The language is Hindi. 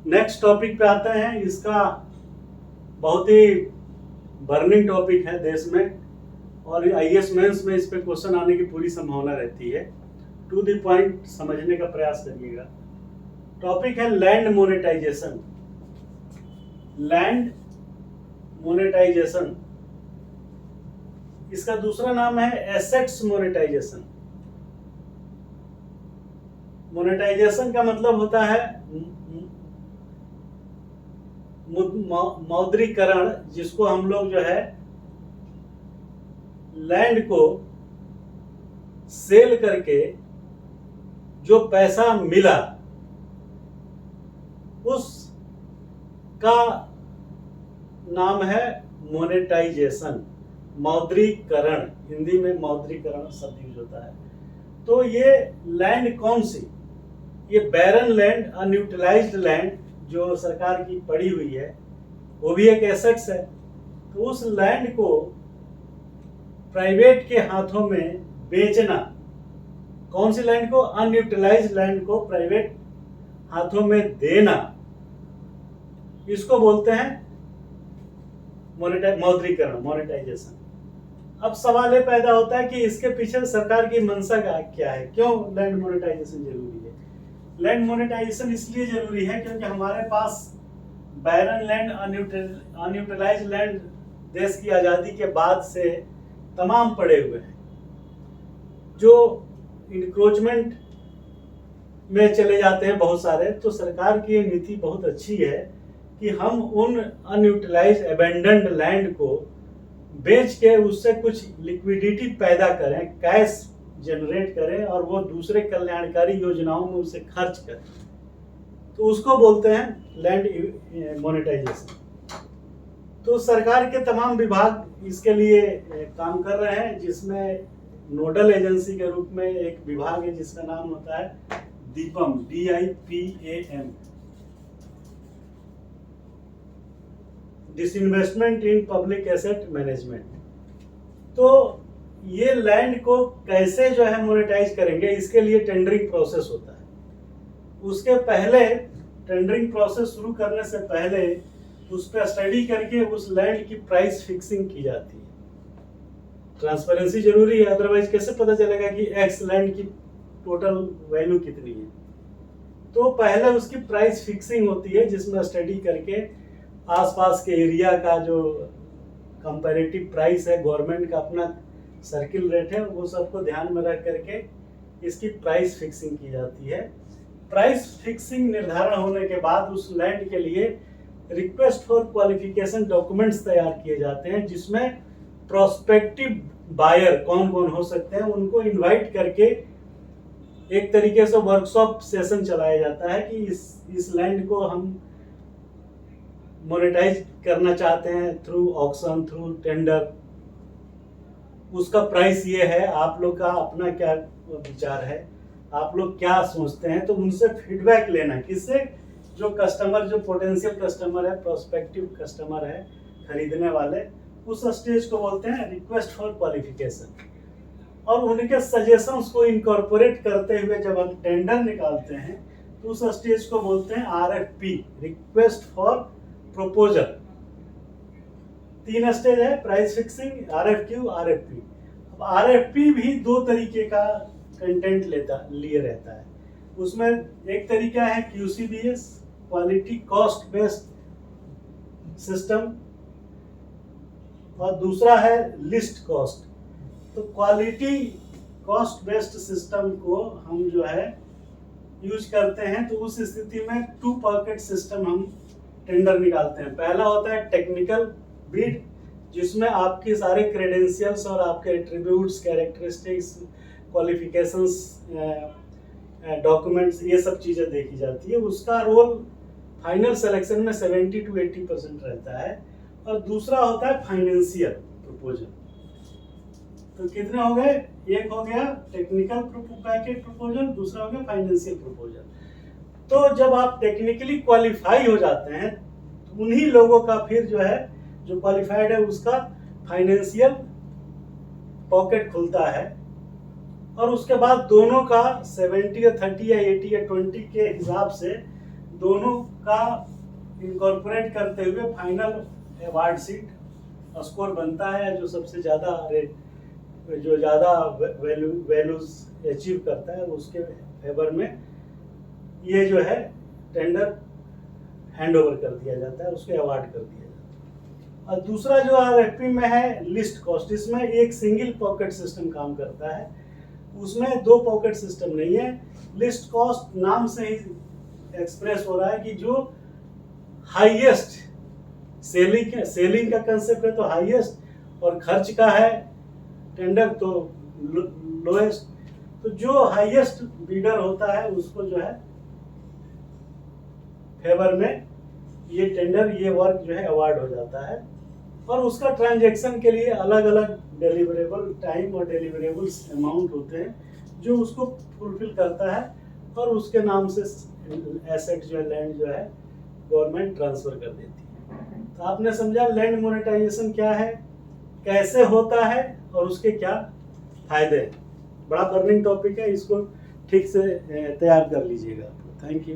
नेक्स्ट टॉपिक पे आते हैं। इसका बहुत ही बर्निंग टॉपिक है देश में, और आईएएस मेंस में इस पे क्वेश्चन आने की पूरी संभावना रहती है। टू द पॉइंट समझने का प्रयास करिएगा। टॉपिक है लैंड मोनेटाइजेशन। लैंड मोनेटाइजेशन, इसका दूसरा नाम है एसेट्स मोनेटाइजेशन। मोनेटाइजेशन का मतलब होता है मौद्रीकरण, जिसको हम लोग जो है लैंड को सेल करके जो पैसा मिला उसका नाम है मोनेटाइजेशन, मौद्रीकरण। हिंदी में मौद्रीकरण शब्द यूज होता है। तो ये लैंड कौन सी, ये बैरन लैंड, अनयूटिलाइज्ड लैंड जो सरकार की पड़ी हुई है, वो भी एक एसेट्स है। तो उस लैंड को प्राइवेट के हाथों में बेचना, कौन सी लैंड को, अनयूटिलाइज्ड लैंड को प्राइवेट हाथों में देना, इसको बोलते हैं मौद्रीकरण, मोनेटाइजेशन। अब सवाल ये पैदा होता है कि इसके पीछे सरकार की मंशा क्या है, क्यों लैंड मोनेटाइजेशन जरूरी है। लैंड मोनेटाइजेशन इसलिए जरूरी है क्योंकि हमारे पास बैरन लैंड, अनयूटिलाइज्ड लैंड देश की आज़ादी के बाद से तमाम पड़े हुए हैं, जो इंक्रोचमेंट में चले जाते हैं बहुत सारे। तो सरकार की ये नीति बहुत अच्छी है कि हम उन अनयूटिलाइज्ड एबेंडन्ड लैंड को बेच के उससे कुछ लिक्विडिटी पैदा करें, कैश जनरेट करें, और वो दूसरे कल्याणकारी योजनाओं में उसे खर्च करें। तो उसको बोलते हैं लैंड मोनेटाइजेशन। तो सरकार के तमाम विभाग इसके लिए काम कर रहे हैं, जिसमें नोडल एजेंसी के रूप में एक विभाग है जिसका नाम होता है DIPAM, DIPAM, disinvestment in public asset management. तो ये लैंड को कैसे जो है मोनेटाइज करेंगे, इसके लिए टेंडरिंग प्रोसेस होता है। उसके पहले, टेंडरिंग प्रोसेस शुरू करने से पहले उस पर स्टडी करके उस लैंड की प्राइस फिक्सिंग की जाती है। ट्रांसपेरेंसी जरूरी है, अदरवाइज कैसे पता चलेगा कि एक्स लैंड की टोटल वैल्यू कितनी है। तो पहले उसकी प्राइस फिक्सिंग होती है, जिसमें स्टडी करके आसपास के एरिया का जो कंपैरेटिव प्राइस है, गवर्नमेंट का अपना सर्किल रेट है, वो सबको ध्यान में रख करके इसकी प्राइस फिक्सिंग की जाती है। प्राइस फिक्सिंग निर्धारण होने के बाद उस लैंड के लिए रिक्वेस्ट फॉर क्वालिफिकेशन डॉक्यूमेंट्स तैयार किए जाते हैं, जिसमें प्रोस्पेक्टिव बायर कौन कौन हो सकते हैं उनको इनवाइट करके एक तरीके से वर्कशॉप सेशन चलाया जाता है कि इस लैंड को हम मोनेटाइज करना चाहते हैं थ्रू ऑक्शन, थ्रू टेंडर। उसका प्राइस ये है, आप लोग का अपना क्या विचार है, आप लोग क्या सोचते हैं। तो उनसे फीडबैक लेना, किससे, जो कस्टमर, जो पोटेंशियल कस्टमर है, प्रोस्पेक्टिव कस्टमर है, खरीदने वाले, उस स्टेज को बोलते हैं रिक्वेस्ट फॉर क्वालिफिकेशन। और उनके सजेशंस को इनकॉर्पोरेट करते हुए जब हम टेंडर निकालते हैं तो उस स्टेज को बोलते हैं RFP, request for proposal. 3 stage है, प्राइस फिक्सिंग, RFQ, RFP। अब RFP भी 2 तरीके का कंटेंट लिए रहता है। उसमें एक तरीका है QCBS, quality cost based system, और दूसरा है लिस्ट कॉस्ट। तो क्वालिटी कॉस्ट बेस्ड सिस्टम को हम जो है यूज करते हैं। तो उस स्थिति में 2 पॉकेट सिस्टम हम टेंडर निकालते हैं। पहला होता है टेक्निकल बिड, जिसमें आपकी सारे क्रेडेंशियल्स और आपके एट्रीब्यूट्स, कैरेक्टरिस्टिक्स, क्वालिफिकेशंस, डॉक्यूमेंट्स, ये सब चीज़ें देखी जाती है। उसका रोल फाइनल सिलेक्शन में 70 to 80% रहता है। और दूसरा होता है फाइनेंशियल प्रपोजल। तो कितने हो गए, एक हो गया टेक्निकल पैकेज प्रपोजल, दूसरा हो गया फाइनेंशियल प्रपोजल। तो जब आप टेक्निकली क्वालिफाई हो जाते हैं तो उन्हीं लोगों का फिर जो है, जो क्वालिफाइड है, उसका फाइनेंशियल पॉकेट खुलता है। और उसके बाद दोनों का 70 या 30 या 80 या 20 के हिसाब से दोनों का इनकॉर्पोरेट करते हुए फाइनल अवार्ड सीट स्कोर बनता है। जो सबसे ज़्यादा जो ज़्यादा वैल्यूज अचीव करता है उसके फेवर में ये जो है टेंडर हैंड ओवर कर दिया जाता है, उसके अवार्ड कर दिया जाता है। और दूसरा जो RFP में है लिस्ट कॉस्ट, इसमें एक सिंगल पॉकेट सिस्टम काम करता है, उसमें दो पॉकेट सिस्टम नहीं है। लिस्ट कॉस्ट नाम से ही एक्सप्रेस हो रहा है कि जो हाईएस्ट सेलिंग का कंसेप्ट है तो हाईएस्ट, और खर्च का है टेंडर तो लोएस्ट। तो जो हाईएस्ट बीडर होता है उसको जो है फेवर में ये टेंडर, ये वर्क जो है अवार्ड हो जाता है। और उसका ट्रांजैक्शन के लिए अलग अलग डिलीवरेबल टाइम और डिलीवरेबल्स अमाउंट होते हैं जो उसको फुलफिल करता है, और उसके नाम से एसेट जो है, लैंड जो है, गवर्नमेंट ट्रांसफर कर देती है। तो आपने समझा लैंड मोनेटाइजेशन क्या है, कैसे होता है और उसके क्या फायदे हैं। बड़ा बर्निंग टॉपिक है, इसको ठीक से तैयार कर लीजिएगा। Thank you.